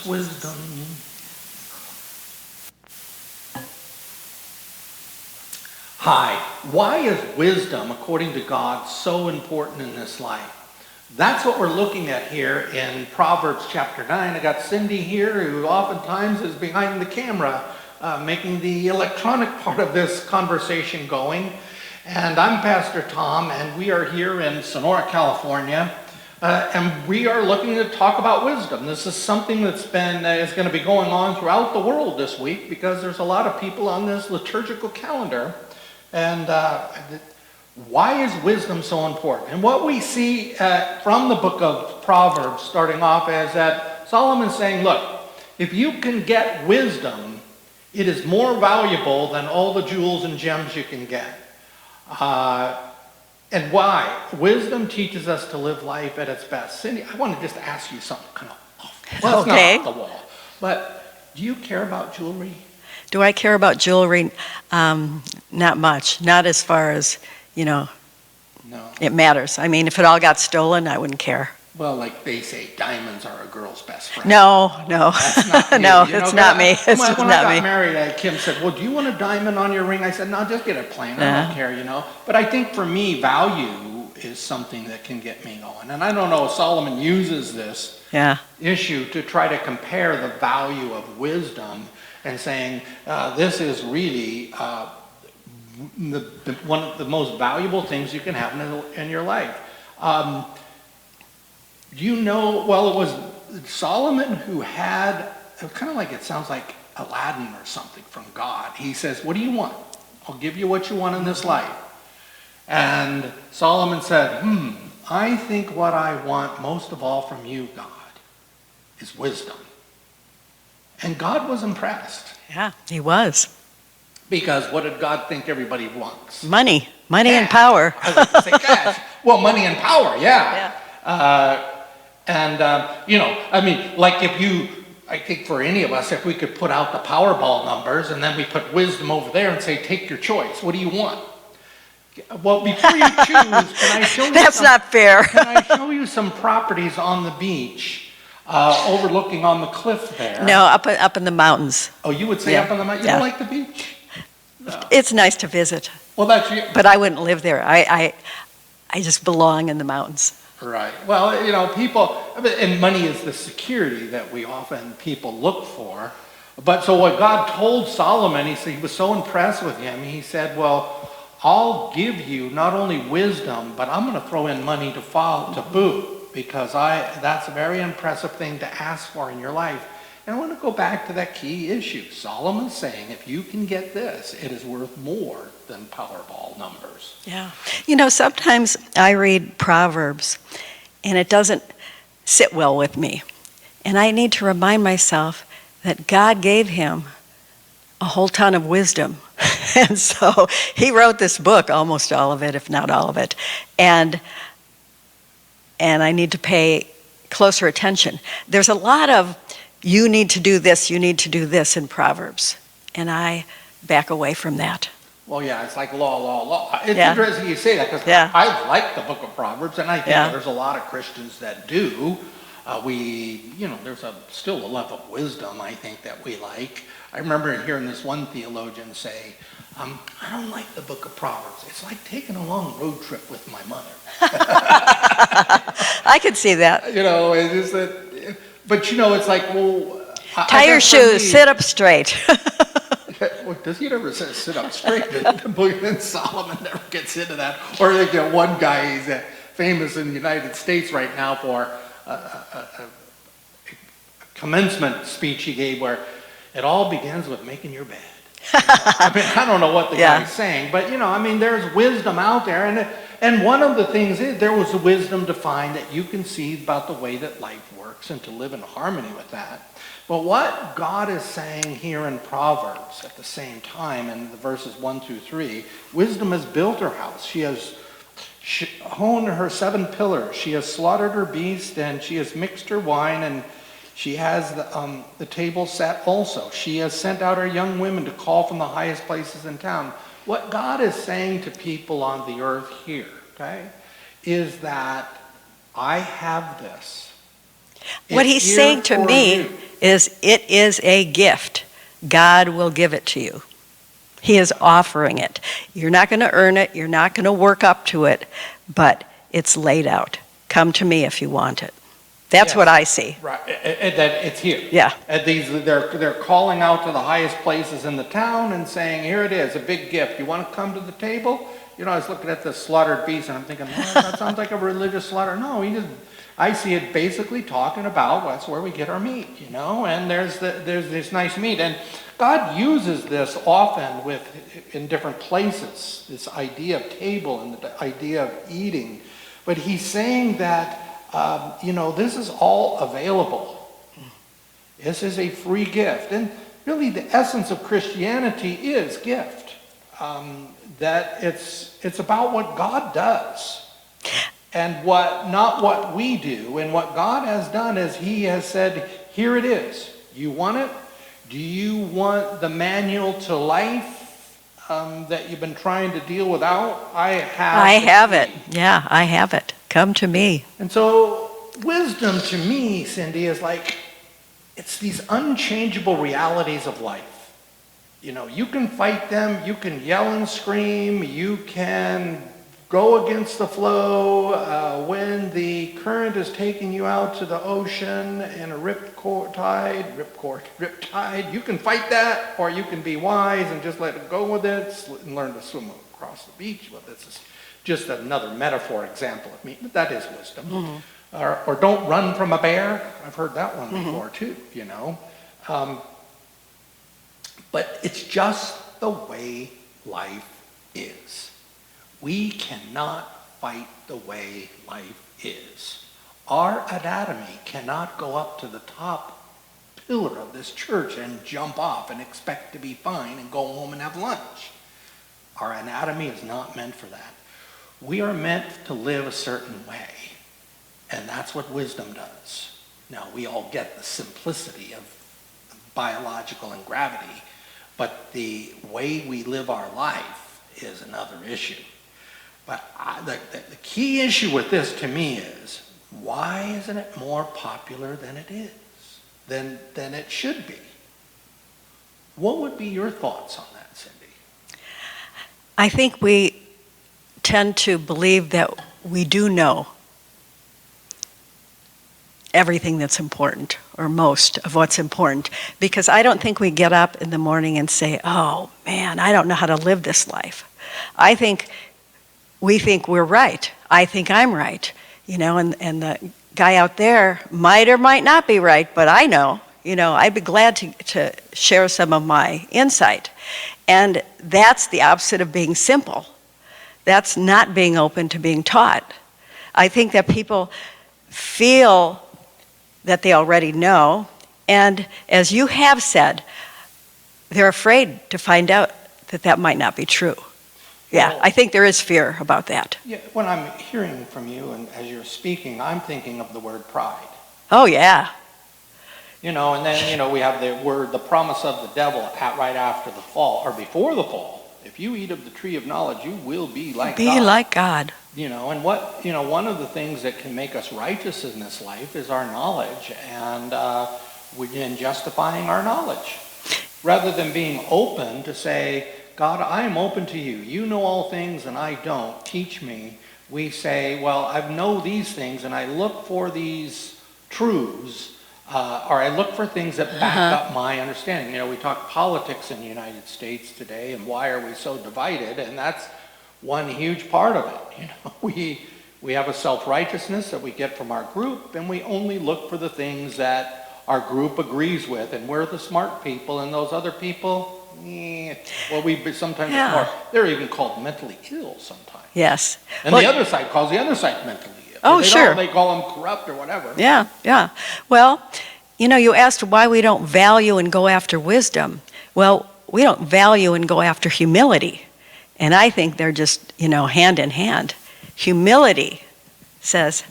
What's wisdom? Hi. Why is wisdom, according to God, so important in this life? That's what we're looking at here in Proverbs chapter 9. I got Cindy here, who oftentimes is behind the camera, making the electronic part of this conversation going. And I'm Pastor Tom, and we are here in Sonora, California. And we are looking to talk about wisdom. This is something that's is going to be going on throughout the world this week, because there's a lot of people on this liturgical calendar. And why is wisdom so important? And what we see from the book of Proverbs starting off is that Solomon's saying, look, if you can get wisdom, it is more valuable than all the jewels and gems you can get. And why? Wisdom teaches us to live life at its best. Cindy, I want to just ask you something kind of off. Well, it's okay. Not off the wall. But do you care about jewelry? Do I care about jewelry? Not much. Not as far as, No. it matters. I mean, if it all got stolen, I wouldn't care. Well, like they say, diamonds are a girl's best friend. No. That's not you. No, You know, it's not me. It's when not I got me. married, Kim said, well, do you want a diamond on your ring? I said, no, just get it plain. I don't care, But I think for me, value is something that can get me going. And I don't know if Solomon uses this issue to try to compare the value of wisdom and saying, this is really one of the most valuable things you can have in your life. Do you know, well, it was Solomon who had, kind of like, it sounds like Aladdin or something from God. He says, what do you want? I'll give you what you want in this life. And Solomon said, I think what I want most of all from you, God, is wisdom. And God was impressed. Yeah, he was. Because what did God think everybody wants? Money and power. I was going to say cash. Well, money and power, yeah. I think for any of us, if we could put out the Powerball numbers and then we put wisdom over there and say, take your choice. What do you want? Well, before you choose, can I show you That's not fair. Can I show you some properties on the beach overlooking on the cliff there? No, up in the mountains. Oh, you would say up on the mountain? You don't like the beach? No. It's nice to visit. Well, that's you. But I wouldn't live there. I just belong in the mountains. Right. Well, people, and money is the security that people look for. But so what God told Solomon, he was so impressed with him, he said, well, I'll give you not only wisdom, but I'm going to throw in money to boot, because that's a very impressive thing to ask for in your life. And I want to go back to that key issue. Solomon's saying, if you can get this, it is worth more than Powerball numbers. Yeah. Sometimes I read Proverbs, and it doesn't sit well with me. And I need to remind myself that God gave him a whole ton of wisdom. And so he wrote this book, almost all of it, if not all of it. And I need to pay closer attention. There's a lot of, you need to do this in Proverbs. And I back away from that. Well, yeah, it's like law. It's interesting you say that, because I like the book of Proverbs, and I think there's a lot of Christians that do. There's still a level of wisdom, I think, that we like. I remember hearing this one theologian say, I don't like the book of Proverbs. It's like taking a long road trip with my mother. I could see that. It's just that, but it's like, well... Tie your shoes, sit up straight. Well, does he ever say sit up straight? Then Solomon never gets into that. Or one guy, he's famous in the United States right now for a commencement speech he gave where it all begins with making your bed. I don't know what the guy's saying, but there's wisdom out there, and one of the things is there was a wisdom to find that you can see about the way that life works and to live in harmony with that. But what God is saying here in Proverbs at the same time, in the verses 1 through 3, wisdom has built her house. She has honed her 7 pillars. She has slaughtered her beast, and she has mixed her wine, and she has the table set also. She has sent out her young women to call from the highest places in town. What God is saying to people on the earth here, is that I have this. What he's saying to me is it is a gift. God will give it to you. He is offering it. You're not going to earn it. You're not going to work up to it, but it's laid out. Come to me if you want it. That's Yes. what I see. Right, that it's here. Yeah. And they're calling out to the highest places in the town and saying, here it is, a big gift. You want to come to the table? You know, I was looking at the slaughtered beast and I'm thinking, well, that sounds like a religious slaughter. No, I see it basically talking about that's where we get our meat, you know, and there's this nice meat. And God uses this often in different places, this idea of table and the idea of eating. But he's saying that, this is all available. This is a free gift. And really the essence of Christianity is gift. That it's about what God does. And not what we do. And what God has done is he has said, here it is. You want it? Do you want the manual to life that you've been trying to deal without? I have it. Yeah, I have it. Come to me. And so wisdom to me, Cindy, is like, it's these unchangeable realities of life. You know, you can fight them, you can yell and scream, you can go against the flow when the current is taking you out to the ocean in a rip tide. You can fight that, or you can be wise and just let it go with it and learn to swim across the beach. Well, this is just another metaphor example of me, but that is wisdom. Mm-hmm. Or don't run from a bear. I've heard that one before too, you know. But it's just the way life is. We cannot fight the way life is. Our anatomy cannot go up to the top pillar of this church and jump off and expect to be fine and go home and have lunch. Our anatomy is not meant for that. We are meant to live a certain way, and that's what wisdom does. Now, we all get the simplicity of biological and gravity, but the way we live our life is another issue. But the key issue with this to me is, why isn't it more popular than it is, than it should be? What would be your thoughts on that, Cindy? I think we tend to believe that we do know everything that's important, or most of what's important, because I don't think we get up in the morning and say, oh man, I don't know how to live this life. We think we're right. I think I'm right, you know, and the guy out there might or might not be right, but I know, you know, I'd be glad to share some of my insight. And that's the opposite of being simple. That's not being open to being taught. I think that people feel that they already know, and as you have said, they're afraid to find out that might not be true. Yeah, Well, I think there is fear about that. Yeah, when I'm hearing from you and as you're speaking, I'm thinking of the word pride. Oh, yeah. You know, and then, you know, we have the promise of the devil right after the fall, or before the fall. If you eat of the tree of knowledge, you will be like God. Be like God. You know, and one of the things that can make us righteous in this life is our knowledge, and in justifying our knowledge. Rather than being open to say, God, I am open to you. You know all things and I don't. Teach me. We say, well, I know these things and I look for these truths, or I look for things that back up my understanding. You know, we talk politics in the United States today and why are we so divided, and that's one huge part of it. You know, we have a self-righteousness that we get from our group, and we only look for the things that our group agrees with, and we're the smart people, and those other people, sometimes more, they're even called mentally ill sometimes. Yes. And the other side calls the other side mentally ill. Oh, sure. They call them corrupt or whatever. Yeah, yeah. Well, you know, you asked why we don't value and go after wisdom. Well, we don't value and go after humility. And I think they're just, you know, hand in hand. Humility says,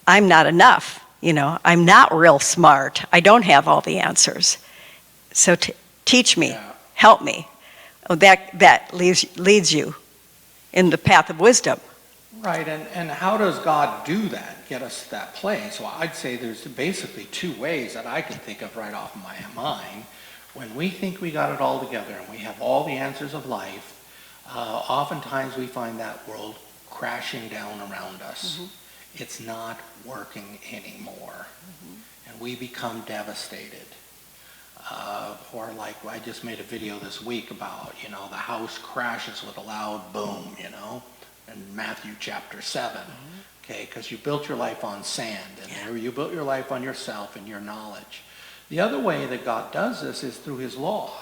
I'm not enough. You know, I'm not real smart. I don't have all the answers. So teach me, help me. Oh, that leads you in the path of wisdom. Right, and how does God do that? get us to that place? Well, I'd say there's basically two ways that I can think of right off my mind. When we think we got it all together and we have all the answers of life, oftentimes we find that world crashing down around us. It's not working anymore. And we become devastated. Or like I just made a video this week about, the house crashes with a loud boom, in Matthew chapter 7. Okay, because you built your life on sand, and you built your life on yourself and your knowledge. The other way that God does this is through his law.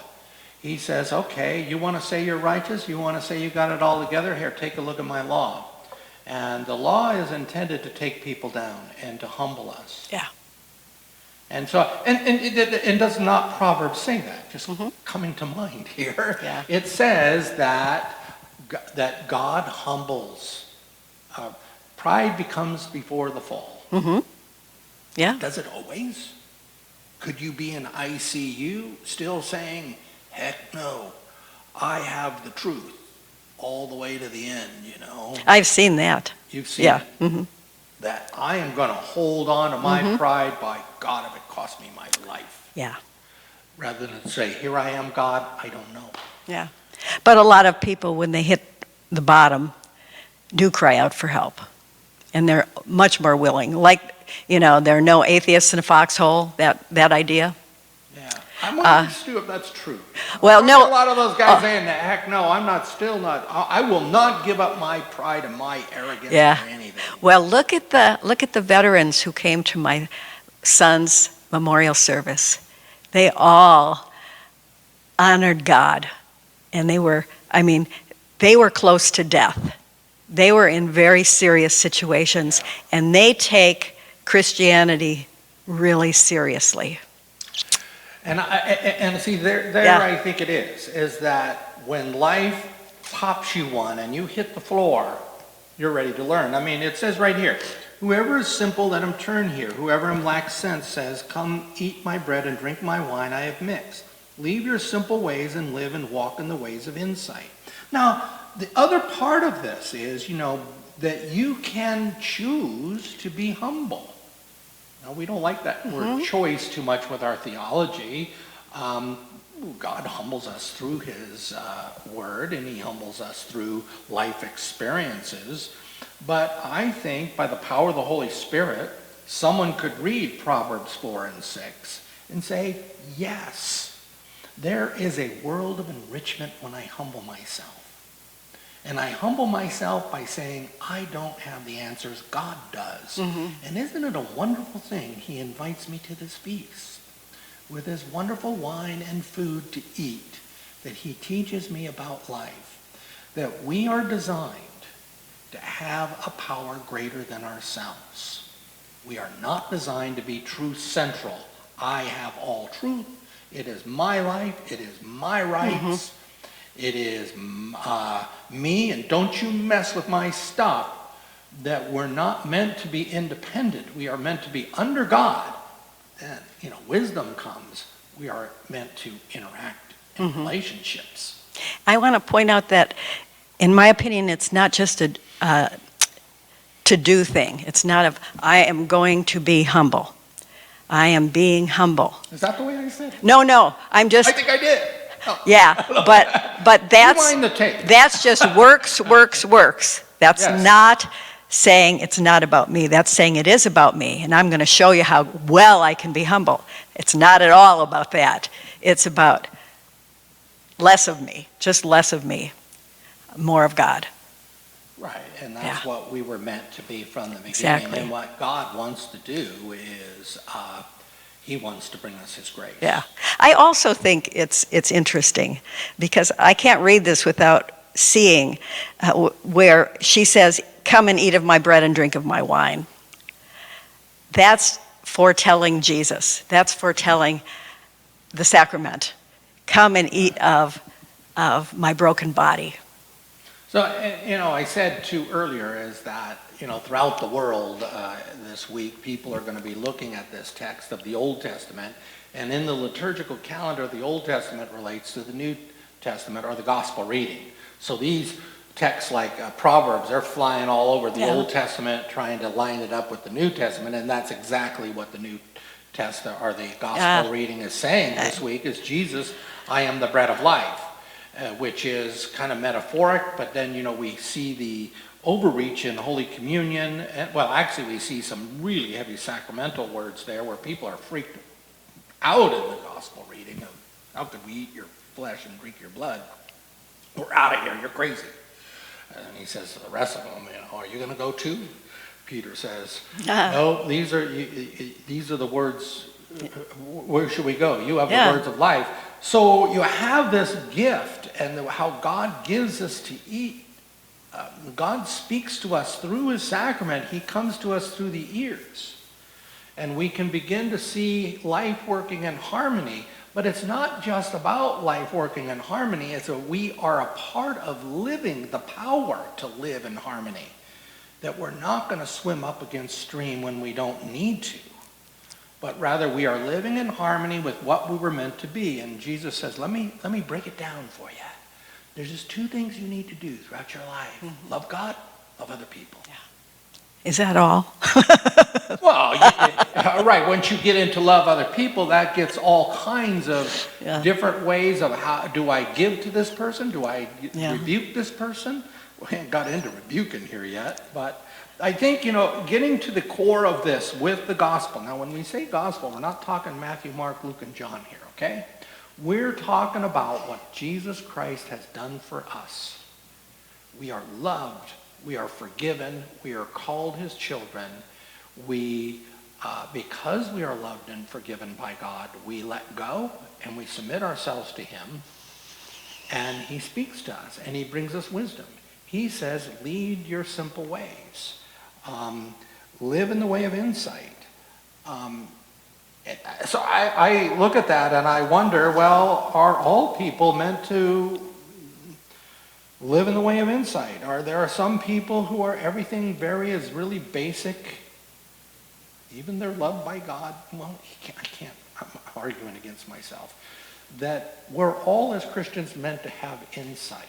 He says, okay, you want to say you're righteous? You want to say you got it all together? Here, take a look at my law. And the law is intended to take people down and to humble us. Yeah. And so, and does not Proverbs say that? Just coming to mind here. Yeah. It says that God humbles. Pride becomes before the fall. Yeah. Does it always? Could you be in ICU still saying, heck no, I have the truth all the way to the end, I've seen that. You've seen it? That I am going to hold on to my pride, by God, if it costs me my life. Yeah. Rather than say, here I am, God, I don't know. Yeah. But a lot of people, when they hit the bottom, do cry out for help. And they're much more willing. Like, there are no atheists in a foxhole, that idea. Yeah. I'm wondering, Stu, if that's true. Well, no. A lot of those guys saying, heck no, I will not give up my pride and my arrogance or anything. Well, look at the veterans who came to my son's memorial service. They all honored God. And they were close to death. They were in very serious situations, and they take Christianity really seriously. And see, there I think it is that when life pops you one and you hit the floor, you're ready to learn. It says right here, whoever is simple, let him turn here. Whoever lacks sense says, come eat my bread and drink my wine I have mixed. Leave your simple ways and live and walk in the ways of insight. Now, the other part of this is, that you can choose to be humble. Now, we don't like that word choice too much with our theology. God humbles us through his word, and he humbles us through life experiences. But I think by the power of the Holy Spirit, someone could read Proverbs 4 and 6 and say, yes, there is a world of enrichment when I humble myself. And I humble myself by saying, I don't have the answers, God does. And isn't it a wonderful thing? He invites me to this feast with his wonderful wine and food to eat, that he teaches me about life, that we are designed to have a power greater than ourselves. We are not designed to be truth central. I have all truth. It is my life. It is my rights. It is me, and don't you mess with my stuff. That we're not meant to be independent. We are meant to be under God. And, wisdom comes. We are meant to interact in relationships. I want to point out that, in my opinion, it's not just a to-do thing. It's not I am going to be humble. I am being humble. Is that the way I said it? No. I'm just... I think I did. Oh. Yeah, but that's just works. That's not saying it's not about me. That's saying it is about me, and I'm going to show you how well I can be humble. It's not at all about that. It's about less of me, just less of me, more of God. Right, and that's what we were meant to be from the beginning. Exactly. And what God wants to do is he wants to bring us his grace. Yeah. I also think it's interesting because I can't read this without seeing where she says, come and eat of my bread and drink of my wine. That's foretelling Jesus. That's foretelling the sacrament. Come and eat of my broken body. So, I said too earlier is that, throughout the world this week, people are going to be looking at this text of the Old Testament. And in the liturgical calendar, the Old Testament relates to the New Testament or the gospel reading. So these texts like Proverbs, they're flying all over the Yeah. Old Testament, trying to line it up with the New Testament, and that's exactly what the New Testament or the Gospel reading is saying this week. Is Jesus, I am the bread of life, which is kind of metaphoric, but then we see the overreach in Holy Communion. Well, actually, we see some really heavy sacramental words there where people are freaked out in the Gospel reading of how could we eat your flesh and drink your blood? We're out of here. You're crazy. And he says to the rest of them, are you going to go too? Peter says, no, these are the words. Where should we go? You have the words of life. So you have this gift, and how God gives us to eat. God speaks to us through his sacrament. He comes to us through the ears. And we can begin to see life working in harmony. But it's not just about life working in harmony. It's we are a part of living the power to live in harmony. That we're not going to swim up against stream when we don't need to. But rather we are living in harmony with what we were meant to be. And Jesus says, let me break it down for you. There's just two things you need to do throughout your life. Mm-hmm. Love God, love other people. Yeah. Is that all? Well, right. Once you get into love other people, that gets all kinds of different ways of how do I give to this person? Do I rebuke this person? We haven't got into rebuking here yet, but I think, getting to the core of this with the gospel. Now, when we say gospel, we're not talking Matthew, Mark, Luke, and John here, okay? We're talking about what Jesus Christ has done for us. We are loved. We are forgiven. We are called his children. We, because we are loved and forgiven by God, we let go and we submit ourselves to him. And he speaks to us and he brings us wisdom. He says, lead your simple ways. Live in the way of insight. So I look at that and I wonder, well, are all people meant to live in the way of insight? There are some people who are everything is really basic. Even they're loved by God. Well, I'm arguing against myself. That we're all as Christians meant to have insight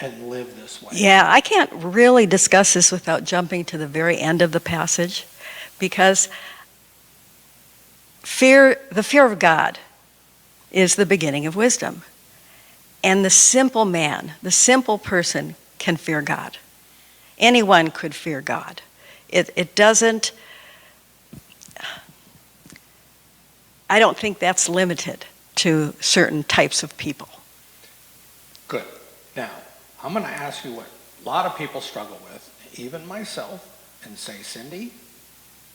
and live this way. Yeah, I can't really discuss this without jumping to the very end of the passage, because the fear of God is the beginning of wisdom. And the simple man, the simple person can fear God. Anyone could fear God. It doesn't, I don't think that's limited to certain types of people. Good. Now, I'm going to ask you what a lot of people struggle with, even myself, and say, Cindy,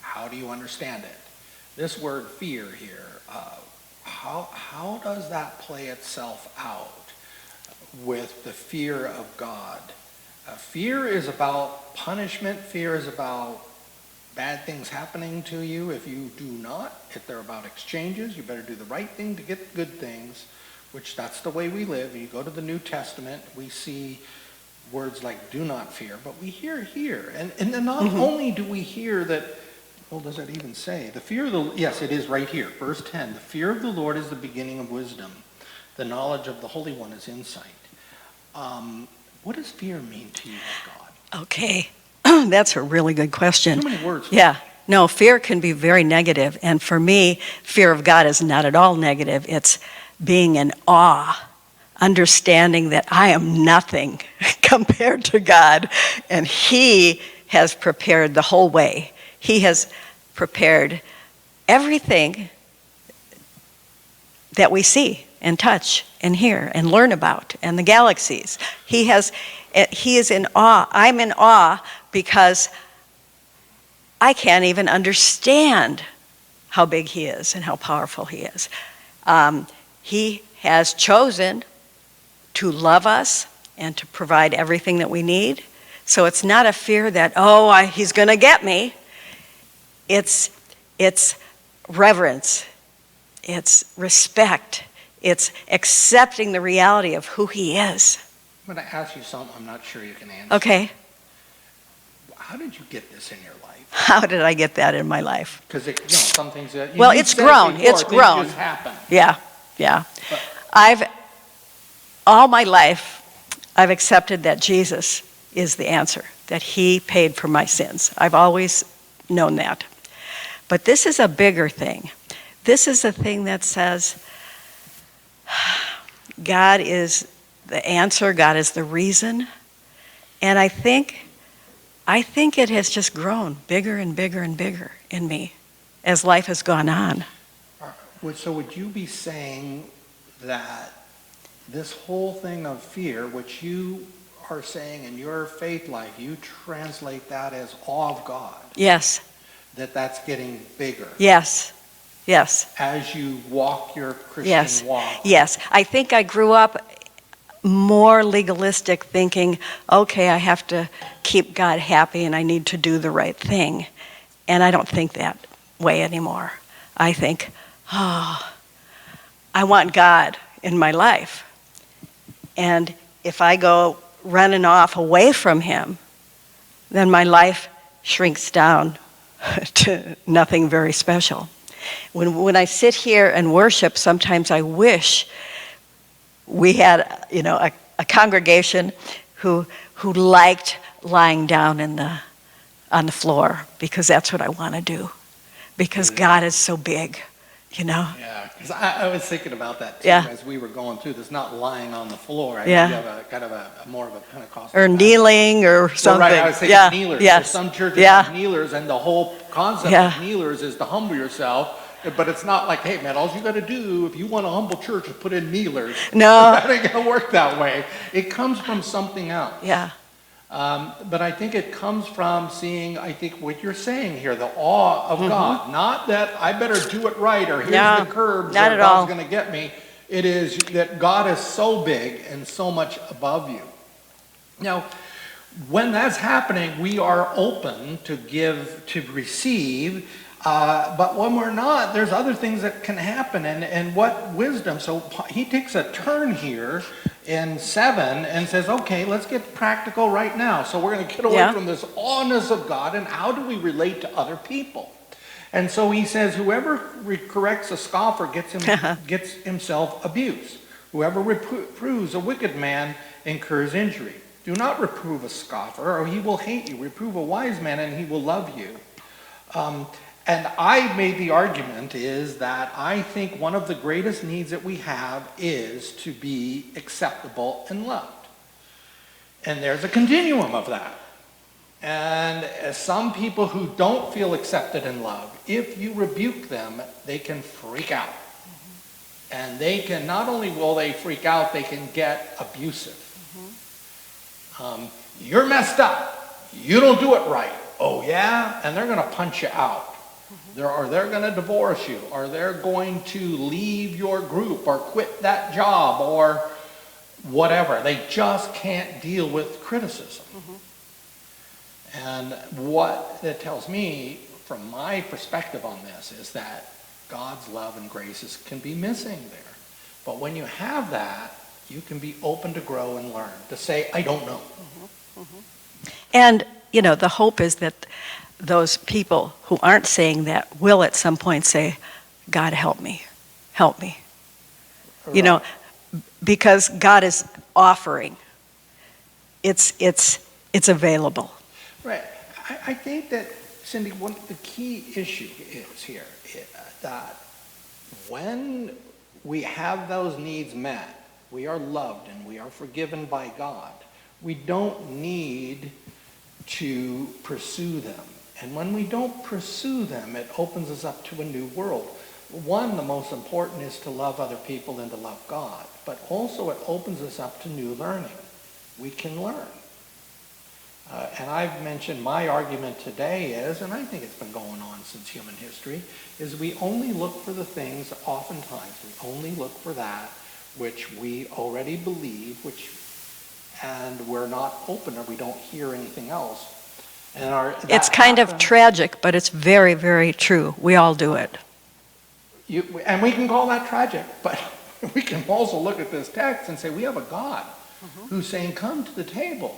how do you understand it? This word fear here, how does that play itself out with the fear of God? Fear is about punishment. Fear is about bad things happening to you if you do not. If they're about exchanges, you better do the right thing to get good things, which that's the way we live. You go to the New Testament, we see words like do not fear, but we hear here. And then not only do we hear that, well, does it even say? The fear of the, yes, it is right here, verse 10. The fear of the Lord is the beginning of wisdom. The knowledge of the Holy One is insight. What does fear mean to you, God? Okay, that's a really good question. Too many words. Yeah, no, fear can be very negative. And for me, fear of God is not at all negative. It's being in awe, understanding that I am nothing compared to God. And he has prepared the whole way. He has prepared everything that we see and touch and hear and learn about, and the galaxies. He is in awe. I'm in awe because I can't even understand how big he is and how powerful he is. He has chosen to love us and to provide everything that we need. So it's not a fear that, he's going to get me. It's reverence. It's respect. It's accepting the reality of who he is. I'm going to ask you something I'm not sure you can answer. Okay. How did you get this in your life? How did I get that in my life? Because some things that it's grown. It's grown. Just happen. Yeah. All my life, I've accepted that Jesus is the answer, that he paid for my sins. I've always known that. But this is a bigger thing. This is a thing that says God is the answer, God is the reason. And I think it has just grown bigger and bigger and bigger in me as life has gone on. So would you be saying that this whole thing of fear, which you are saying in your faith life, you translate that as awe of God, Yes, that's getting bigger yes, yes, as you walk your Christian yes, walk? yes. I think I grew up more legalistic, thinking, okay, I have to keep God happy and I need to do the right thing. And I don't think that way anymore. I think, oh, I want God in my life. And if I go running off away from him, then my life shrinks down to nothing very special. When I sit here and worship, sometimes I wish we had, a congregation who liked lying down on the floor, because that's what I want to do. Because God is so big, Yeah, because I was thinking about that too as we were going through this, not lying on the floor. I know you have a kind of a more of a Pentecostal or kneeling or something. Well, right, I was thinking kneelers. Yes. So some churches have kneelers, and the whole concept of kneelers is to humble yourself. But it's not like, hey man, all you got to do if you want a humble church is put in kneelers. No, that ain't gonna work that way. It comes from something else. Yeah. But I think it comes from seeing, I think what you're saying here, the awe of God. Not that I better do it right, or here's the curbs, not or at God's all. going to get me. It is that God is so big and so much above you. Now, when that's happening, we are open to give, to receive. But when we're not, there's other things that can happen. And what wisdom? So he takes a turn here in 7 and says, okay, let's get practical right now. So we're going to get away from this awness of God, and how do we relate to other people? And so he says, whoever corrects a scoffer gets himself abused. Whoever reproves a wicked man incurs injury. Do not reprove a scoffer, or he will hate you. Reprove a wise man, and he will love you. And I made the argument is that I think one of the greatest needs that we have is to be acceptable and loved. And there's a continuum of that. And some people who don't feel accepted and loved, if you rebuke them, they can freak out. And they can, not only will they freak out, they can get abusive. You're messed up. You don't do it right. Oh yeah? And they're going to punch you out. Or they're going to divorce you, or they're going to leave your group, or quit that job, or whatever. They just can't deal with criticism. And what it tells me, from my perspective on this, is that God's love and grace can be missing there. But when you have that, you can be open to grow and learn, to say, I don't know. And, the hope is that those people who aren't saying that will at some point say, God, help me. Help me. Right. Because God is offering. It's available. Right. I think that, Cindy, the key issue is here that when we have those needs met, we are loved and we are forgiven by God. We don't need to pursue them. And when we don't pursue them, it opens us up to a new world. One, the most important is to love other people and to love God. But also it opens us up to new learning. We can learn. And I've mentioned my argument today is, and I think it's been going on since human history, is we only look for the things, oftentimes, we only look for that which we already believe, and we're not open, or we don't hear anything else. And it's kind of tragic, but it's very, very true. We all do it. And we can call that tragic, but we can also look at this text and say we have a God who's saying, come to the table.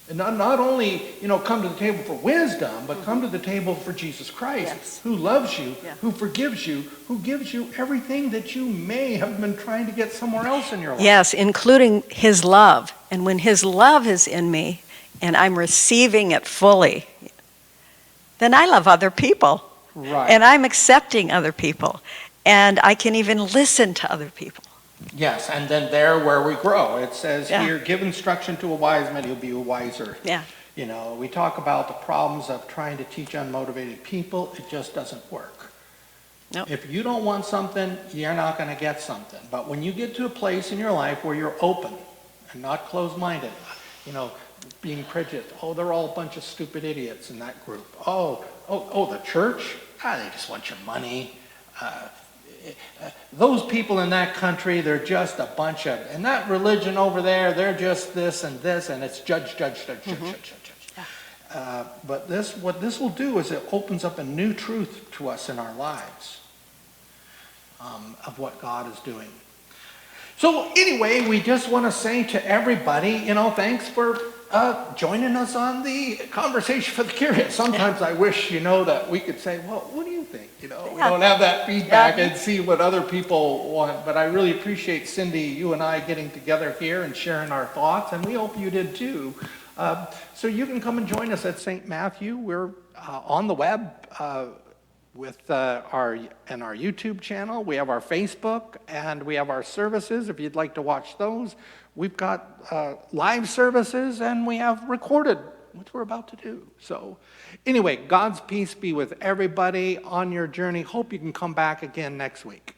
And not only, come to the table for wisdom, but come to the table for Jesus Christ, Yes. who loves you, Yeah. who forgives you, who gives you everything that you may have been trying to get somewhere else in your life. Yes, including his love. And when his love is in me and I'm receiving it fully, then I love other people. Right. And I'm accepting other people. And I can even listen to other people. Yes, and then there where we grow. It says Yeah. here, give instruction to a wise man, he'll be wiser. Yeah. We talk about the problems of trying to teach unmotivated people. It just doesn't work. Nope. If you don't want something, you're not going to get something. But when you get to a place in your life where you're open and not closed-minded, being prejudiced, they're all a bunch of stupid idiots in that group. The church, they just want your money. Those people in that country, they're just a bunch of, and that religion over there, they're just this, and it's judge. But what this will do is it opens up a new truth to us in our lives of what God is doing. So anyway, we just want to say to everybody, thanks for joining us on the Conversation for the Curious. Sometimes I wish, that we could say, well, what do you think? We don't have that feedback and see what other people want. But I really appreciate, Cindy, you and I getting together here and sharing our thoughts. And we hope you did too. So you can come and join us at St. Matthew. We're on the web with our YouTube channel. We have our Facebook, and we have our services if you'd like to watch those. We've got live services, and we have recorded, which we're about to do. So anyway, God's peace be with everybody on your journey. Hope you can come back again next week.